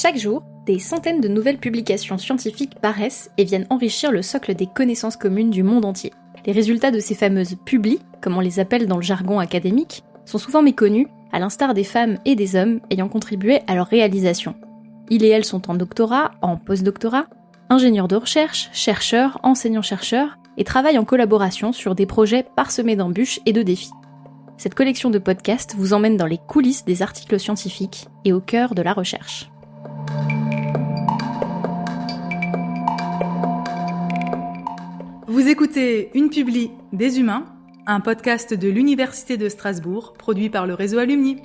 Chaque jour, des centaines de nouvelles publications scientifiques paraissent et viennent enrichir le socle des connaissances communes du monde entier. Les résultats de ces fameuses publis, comme on les appelle dans le jargon académique, sont souvent méconnus, à l'instar des femmes et des hommes ayant contribué à leur réalisation. Ils et elles sont en doctorat, en post-doctorat, ingénieurs de recherche, chercheurs, enseignants-chercheurs, et travaillent en collaboration sur des projets parsemés d'embûches et de défis. Cette collection de podcasts vous emmène dans les coulisses des articles scientifiques et au cœur de la recherche. Vous écoutez Une Publi des Humains, un podcast de l'Université de Strasbourg, produit par le réseau Alumni.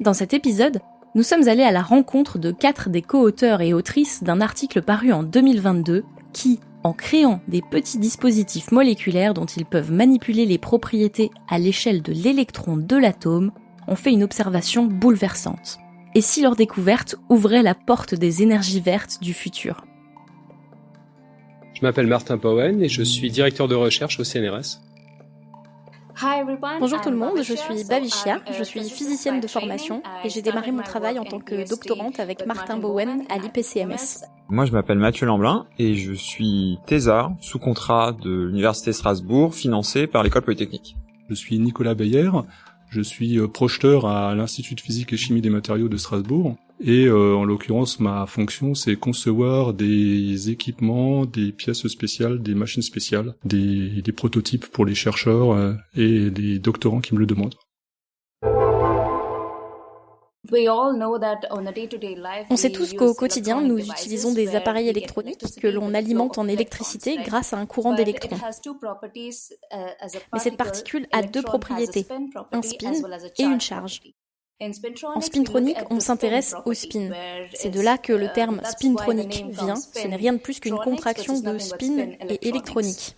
Dans cet épisode, nous sommes allés à la rencontre de 4 des co-auteurs et autrices d'un article paru en 2022 qui, en créant des petits dispositifs moléculaires dont ils peuvent manipuler les propriétés à l'échelle de l'électron de l'atome, ont fait une observation bouleversante. Et si leur découverte ouvrait la porte des énergies vertes du futur ? Je m'appelle Martin Bowen et je suis directeur de recherche au CNRS. Bonjour tout le monde, je suis Bhavishya, je suis physicienne de formation et j'ai démarré mon travail en tant que doctorante avec Martin Bowen à l'IPCMS. Moi je m'appelle Mathieu Lamblin et je suis thésard sous contrat de l'Université de Strasbourg financé par l'École Polytechnique. Je suis Nicolas Beyer, je suis projeteur à l'Institut de physique et chimie des matériaux de Strasbourg. Et en l'occurrence, ma fonction, c'est concevoir des équipements, des pièces spéciales, des machines spéciales, des prototypes pour les chercheurs et les doctorants qui me le demandent. On sait tous qu'au quotidien, nous utilisons des appareils électroniques que l'on alimente en électricité grâce à un courant d'électrons. Mais cette particule a 2 propriétés, un spin et une charge. En spintronique, on s'intéresse au spin. C'est de là que le terme spintronique vient, ce n'est rien de plus qu'une contraction de spin et électronique.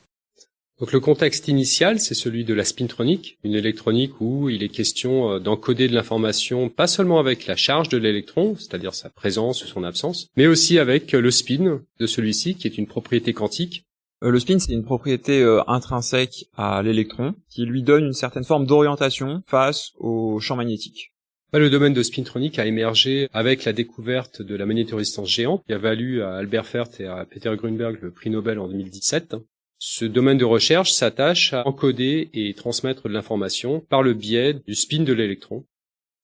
Donc le contexte initial, c'est celui de la spintronique, une électronique où il est question d'encoder de l'information pas seulement avec la charge de l'électron, c'est-à-dire sa présence ou son absence, mais aussi avec le spin de celui-ci, qui est une propriété quantique. Le spin, c'est une propriété intrinsèque à l'électron qui lui donne une certaine forme d'orientation face au champ magnétique. Le domaine de spintronique a émergé avec la découverte de la magnétorésistance géante, qui a valu à Albert Fert et à Peter Grünberg le prix Nobel en 2017. Ce domaine de recherche s'attache à encoder et transmettre de l'information par le biais du spin de l'électron.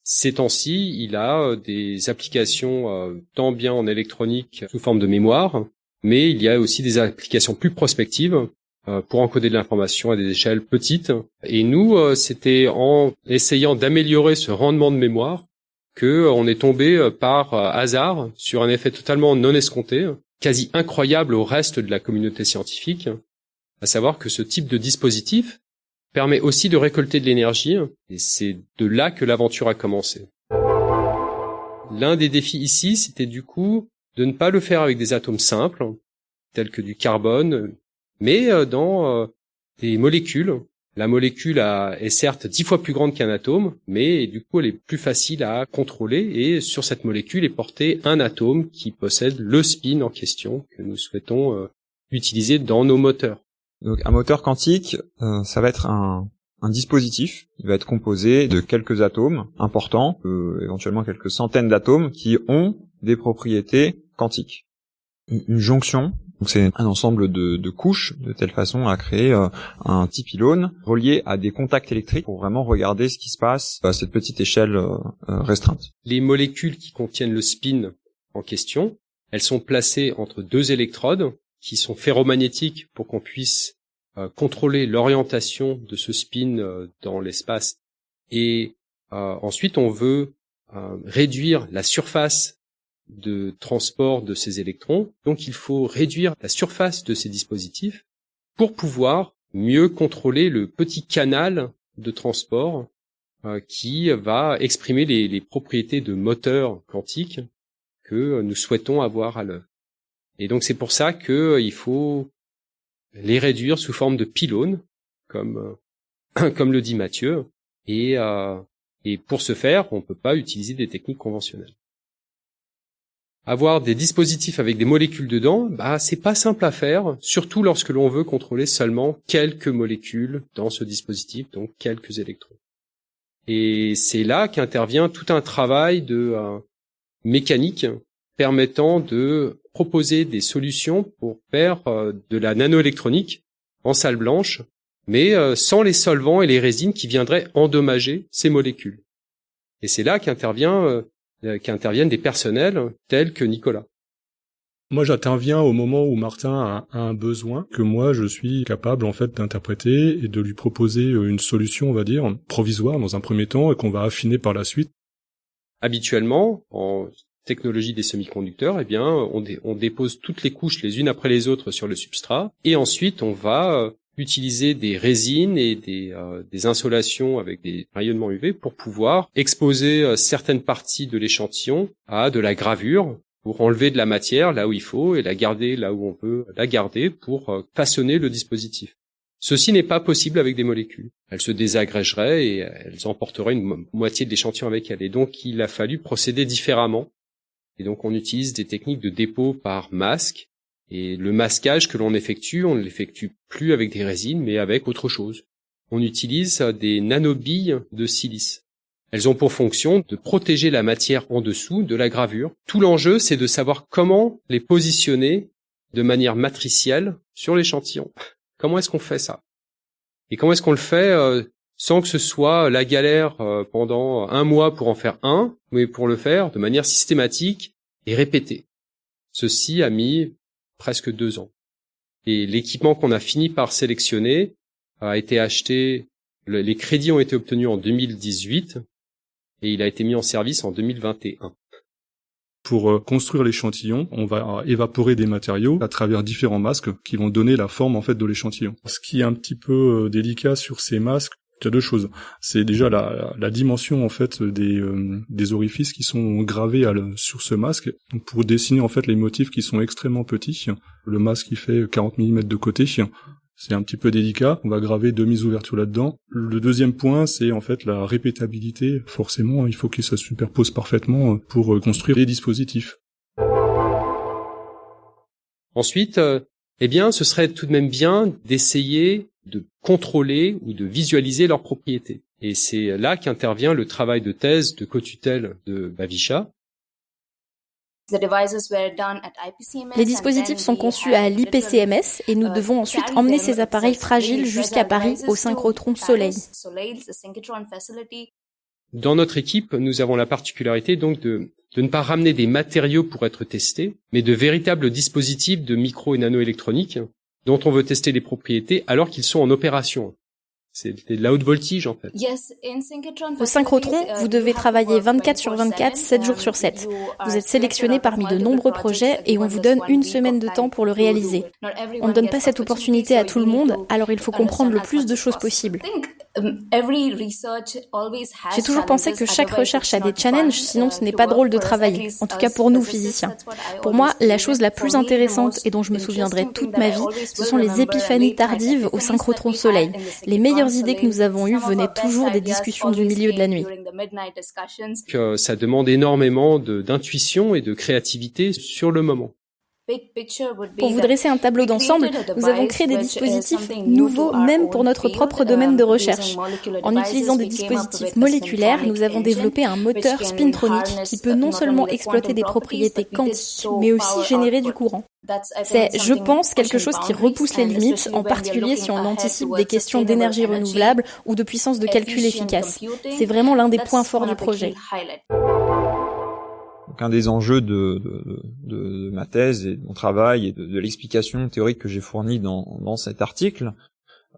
Ces temps-ci, il a des applications tant bien en électronique sous forme de mémoire, mais il y a aussi des applications plus prospectives pour encoder de l'information à des échelles petites. Et nous, c'était en essayant d'améliorer ce rendement de mémoire que on est tombé par hasard sur un effet totalement non escompté, quasi incroyable au reste de la communauté scientifique, à savoir que ce type de dispositif permet aussi de récolter de l'énergie, et c'est de là que l'aventure a commencé. L'un des défis ici, c'était du coup de ne pas le faire avec des atomes simples, tels que du carbone, mais dans des molécules. La molécule est certes 10 fois plus grande qu'un atome, mais du coup elle est plus facile à contrôler, et sur cette molécule est porté un atome qui possède le spin en question que nous souhaitons utiliser dans nos moteurs. Donc un moteur quantique, ça va être un dispositif. Il va être composé de quelques atomes importants, éventuellement quelques centaines d'atomes qui ont des propriétés quantiques. Une jonction, donc c'est un ensemble de couches de telle façon à créer un petit pylône relié à des contacts électriques pour vraiment regarder ce qui se passe à cette petite échelle restreinte. Les molécules qui contiennent le spin en question, elles sont placées entre 2 électrodes qui sont ferromagnétiques pour qu'on puisse contrôler l'orientation de ce spin dans l'espace. Et ensuite, on veut réduire la surface de transport de ces électrons. Donc il faut réduire la surface de ces dispositifs pour pouvoir mieux contrôler le petit canal de transport qui va exprimer les propriétés de moteur quantique que nous souhaitons avoir à l'œuvre. Et donc c'est pour ça qu'il faut les réduire sous forme de pylônes, comme le dit Mathieu, et pour ce faire, on ne peut pas utiliser des techniques conventionnelles. Avoir des dispositifs avec des molécules dedans, c'est pas simple à faire, surtout lorsque l'on veut contrôler seulement quelques molécules dans ce dispositif, donc quelques électrons. Et c'est là qu'intervient tout un travail de mécanique permettant de proposer des solutions pour faire de la nanoélectronique en salle blanche, mais sans les solvants et les résines qui viendraient endommager ces molécules. Et c'est là qu'interviennent des personnels tels que Nicolas. Moi, j'interviens au moment où Martin a un besoin que moi, je suis capable, en fait, d'interpréter et de lui proposer une solution, on va dire, provisoire dans un premier temps et qu'on va affiner par la suite. Habituellement, en technologie des semi-conducteurs, eh bien, on dépose toutes les couches les unes après les autres sur le substrat et ensuite on va utiliser des résines et des insolations avec des rayonnements UV pour pouvoir exposer certaines parties de l'échantillon à de la gravure pour enlever de la matière là où il faut et la garder là où on veut la garder pour façonner le dispositif. Ceci n'est pas possible avec des molécules. Elles se désagrégeraient et elles emporteraient une moitié de l'échantillon avec elles. Et donc, il a fallu procéder différemment. Et donc, on utilise des techniques de dépôt par masque. Et le masquage que l'on effectue, on ne l'effectue plus avec des résines, mais avec autre chose. On utilise des nanobilles de silice. Elles ont pour fonction de protéger la matière en dessous de la gravure. Tout l'enjeu, c'est de savoir comment les positionner de manière matricielle sur l'échantillon. Comment est-ce qu'on fait ça? Et comment est-ce qu'on le fait sans que ce soit la galère pendant un mois pour en faire un, mais pour le faire de manière systématique et répétée. Ceci a mis presque 2 ans. Et l'équipement qu'on a fini par sélectionner a été acheté, les crédits ont été obtenus en 2018 et il a été mis en service en 2021. Pour construire l'échantillon, on va évaporer des matériaux à travers différents masques qui vont donner la forme en fait de l'échantillon. Ce qui est un petit peu délicat sur ces masques, il y a 2 choses. C'est déjà la dimension en fait des orifices qui sont gravés sur ce masque. Donc pour dessiner en fait les motifs qui sont extrêmement petits, le masque qui fait 40 mm de côté, c'est un petit peu délicat. On va graver 2 ouvertures là-dedans. Le deuxième point, c'est en fait la répétabilité. Forcément, il faut que ça se superpose parfaitement pour construire les dispositifs. Ensuite, ce serait tout de même bien d'essayer de contrôler ou de visualiser leurs propriétés. Et c'est là qu'intervient le travail de thèse de co-tutelle de Bavisha. Les dispositifs sont conçus à l'IPCMS et nous devons ensuite emmener ces appareils fragiles jusqu'à Paris au synchrotron Soleil. Dans notre équipe, nous avons la particularité donc de ne pas ramener des matériaux pour être testés, mais de véritables dispositifs de micro et nanoélectronique dont on veut tester les propriétés alors qu'ils sont en opération. C'est de la haute voltige, en fait. Au synchrotron, vous devez travailler 24/24, 7 jours sur 7. Vous êtes sélectionné parmi de nombreux projets et on vous donne 1 semaine de temps pour le réaliser. On ne donne pas cette opportunité à tout le monde, alors il faut comprendre le plus de choses possible. J'ai toujours pensé que chaque recherche a des challenges, sinon ce n'est pas drôle de travailler, en tout cas pour nous physiciens. Pour moi, la chose la plus intéressante et dont je me souviendrai toute ma vie, ce sont les épiphanies tardives au synchrotron Soleil. Les meilleures idées que nous avons eues venaient toujours des discussions du milieu de la nuit. Ça demande énormément d'intuition et de créativité sur le moment. Pour vous dresser un tableau d'ensemble, nous avons créé des dispositifs nouveaux même pour notre propre domaine de recherche. En utilisant des dispositifs moléculaires, nous avons développé un moteur spintronique qui peut non seulement exploiter des propriétés quantiques, mais aussi générer du courant. C'est, je pense, quelque chose qui repousse les limites, en particulier si on anticipe des questions d'énergie renouvelable ou de puissance de calcul efficace. C'est vraiment l'un des points forts du projet. Donc un des enjeux de ma thèse et de mon travail et de l'explication théorique que j'ai fournie dans cet article,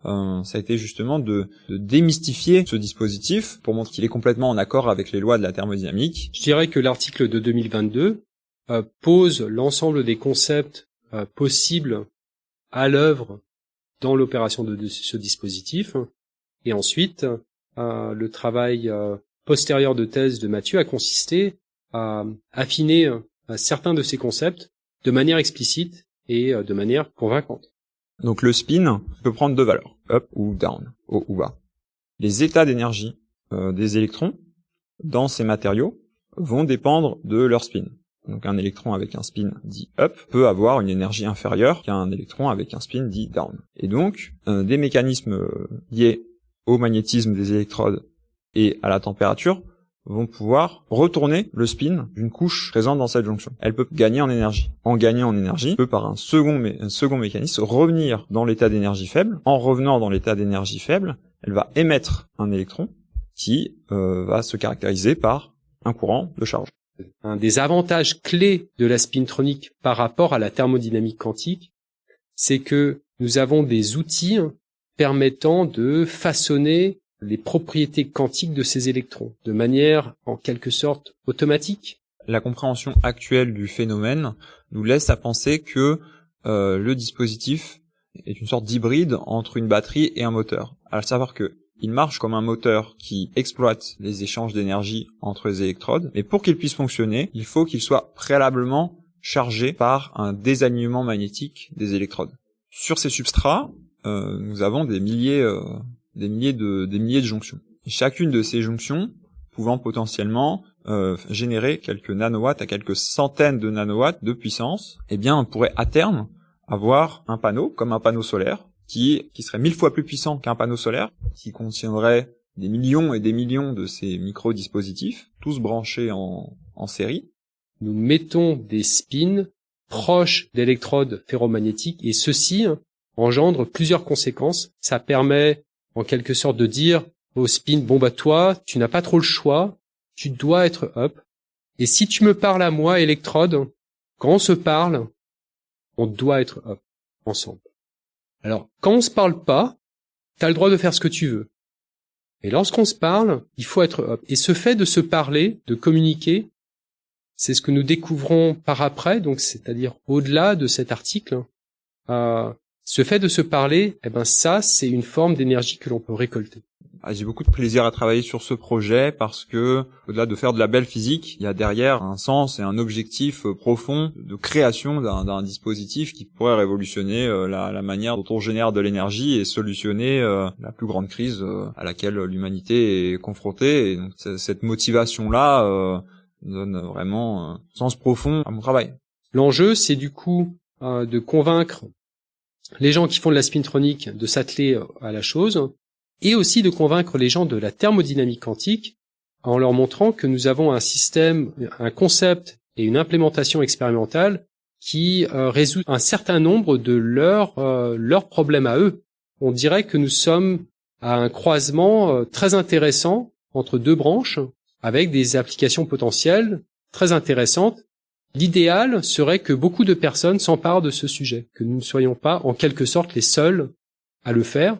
ça a été justement de démystifier ce dispositif pour montrer qu'il est complètement en accord avec les lois de la thermodynamique. Je dirais que l'article de 2022 pose l'ensemble des concepts possibles à l'œuvre dans l'opération de ce dispositif. Et ensuite, le travail postérieur de thèse de Mathieu a consisté à affiner certains de ces concepts de manière explicite et de manière convaincante. Donc le spin peut prendre 2 valeurs, up ou down, haut ou bas. Les états d'énergie des électrons dans ces matériaux vont dépendre de leur spin. Donc un électron avec un spin dit up peut avoir une énergie inférieure qu'un électron avec un spin dit down. Et donc des mécanismes liés au magnétisme des électrodes et à la température vont pouvoir retourner le spin d'une couche présente dans cette jonction. Elle peut gagner en énergie. En gagnant en énergie, elle peut par un second mécanisme revenir dans l'état d'énergie faible. En revenant dans l'état d'énergie faible, elle va émettre un électron qui va se caractériser par un courant de charge. Un des avantages clés de la spintronique par rapport à la thermodynamique quantique, c'est que nous avons des outils permettant de façonner les propriétés quantiques de ces électrons, de manière en quelque sorte automatique. La compréhension actuelle du phénomène nous laisse à penser que le dispositif est une sorte d'hybride entre une batterie et un moteur. À savoir que il marche comme un moteur qui exploite les échanges d'énergie entre les électrodes, mais pour qu'il puisse fonctionner, il faut qu'il soit préalablement chargé par un désalignement magnétique des électrodes. Sur ces substrats, nous avons des milliers de jonctions. Et chacune de ces jonctions pouvant potentiellement générer quelques nanowatts à quelques centaines de nanowatts de puissance, eh bien on pourrait à terme avoir un panneau comme un panneau solaire qui serait 1000 fois plus puissant qu'un panneau solaire, qui contiendrait des millions et des millions de ces micro-dispositifs, tous branchés en série. Nous mettons des spins proches d'électrodes ferromagnétiques et ceci engendre plusieurs conséquences. Ça permet en quelque sorte de dire au spin, bon bah toi, tu n'as pas trop le choix, tu dois être up. Et si tu me parles à moi, électrode, quand on se parle, on doit être up ensemble. Alors, quand on se parle pas, t'as le droit de faire ce que tu veux. Et lorsqu'on se parle, il faut être up. Et ce fait de se parler, de communiquer, c'est ce que nous découvrons par après, donc c'est-à-dire au-delà de cet article. Ce fait de se parler, eh ben ça, c'est une forme d'énergie que l'on peut récolter. J'ai beaucoup de plaisir à travailler sur ce projet parce que, au-delà de faire de la belle physique, il y a derrière un sens et un objectif profond de création d'un dispositif qui pourrait révolutionner la manière dont on génère de l'énergie et solutionner la plus grande crise à laquelle l'humanité est confrontée. Et donc, cette motivation-là donne vraiment sens profond à mon travail. L'enjeu, c'est du coup de convaincre les gens qui font de la spintronique de s'atteler à la chose, et aussi de convaincre les gens de la thermodynamique quantique en leur montrant que nous avons un système, un concept et une implémentation expérimentale qui résout un certain nombre de leurs problèmes à eux. On dirait que nous sommes à un croisement très intéressant entre deux branches avec des applications potentielles très intéressantes. L'idéal serait que beaucoup de personnes s'emparent de ce sujet, que nous ne soyons pas en quelque sorte les seuls à le faire.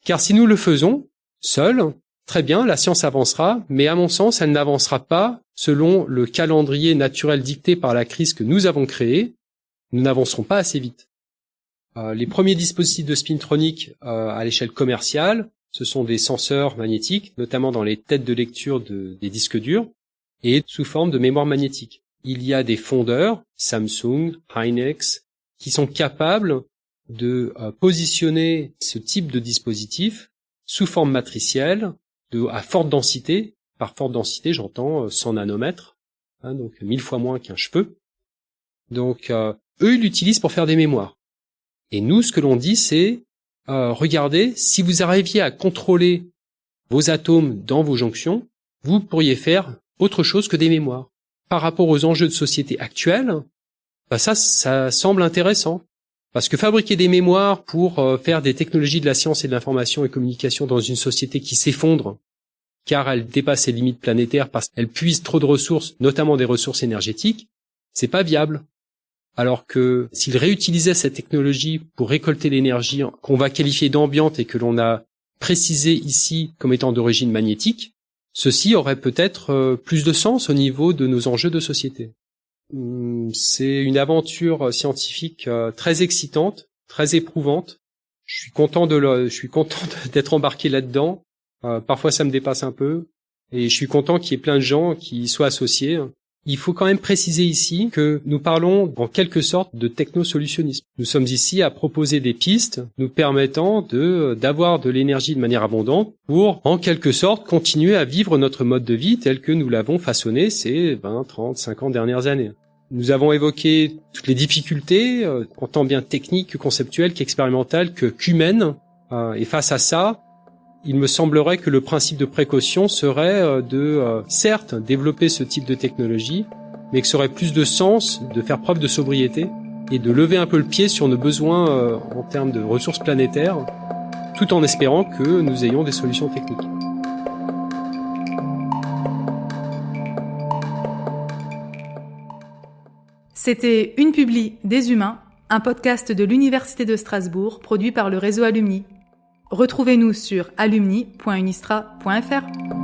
Car si nous le faisons, seuls, très bien, la science avancera, mais à mon sens, elle n'avancera pas selon le calendrier naturel dicté par la crise que nous avons créée. Nous n'avancerons pas assez vite. Les premiers dispositifs de spintronique à l'échelle commerciale, ce sont des senseurs magnétiques, notamment dans les têtes de lecture des disques durs, et sous forme de mémoire magnétique. Il y a des fondeurs, Samsung, Hynix, qui sont capables de positionner ce type de dispositif sous forme matricielle à forte densité. Par forte densité, j'entends 100 nanomètres, donc 1000 fois moins qu'un cheveu. Donc, eux, ils l'utilisent pour faire des mémoires. Et nous, ce que l'on dit, c'est, regardez, si vous arriviez à contrôler vos atomes dans vos jonctions, vous pourriez faire autre chose que des mémoires. Par rapport aux enjeux de société actuels, bah ça semble intéressant. Parce que fabriquer des mémoires pour faire des technologies de la science et de l'information et communication dans une société qui s'effondre, car elle dépasse ses limites planétaires parce qu'elle puise trop de ressources, notamment des ressources énergétiques, c'est pas viable. Alors que s'ils réutilisaient cette technologie pour récolter l'énergie qu'on va qualifier d'ambiante et que l'on a précisé ici comme étant d'origine magnétique, ceci aurait peut-être plus de sens au niveau de nos enjeux de société. C'est une aventure scientifique très excitante, très éprouvante. Je suis content d'être embarqué là-dedans. Parfois ça me dépasse un peu et je suis content qu'il y ait plein de gens qui y soient associés. Il faut quand même préciser ici que nous parlons en quelque sorte de technosolutionnisme. Nous sommes ici à proposer des pistes nous permettant d'avoir de l'énergie de manière abondante pour, en quelque sorte, continuer à vivre notre mode de vie tel que nous l'avons façonné ces 20, 30, 50 dernières années. Nous avons évoqué toutes les difficultés, tant bien techniques que conceptuelles, qu'expérimentales, qu'humaines. Et face à ça, il me semblerait que le principe de précaution serait certes, développer ce type de technologie, mais que ça aurait plus de sens de faire preuve de sobriété et de lever un peu le pied sur nos besoins en termes de ressources planétaires, tout en espérant que nous ayons des solutions techniques. C'était Une Publi des Humains, un podcast de l'Université de Strasbourg produit par le réseau Alumni. Retrouvez-nous sur alumni.unistra.fr.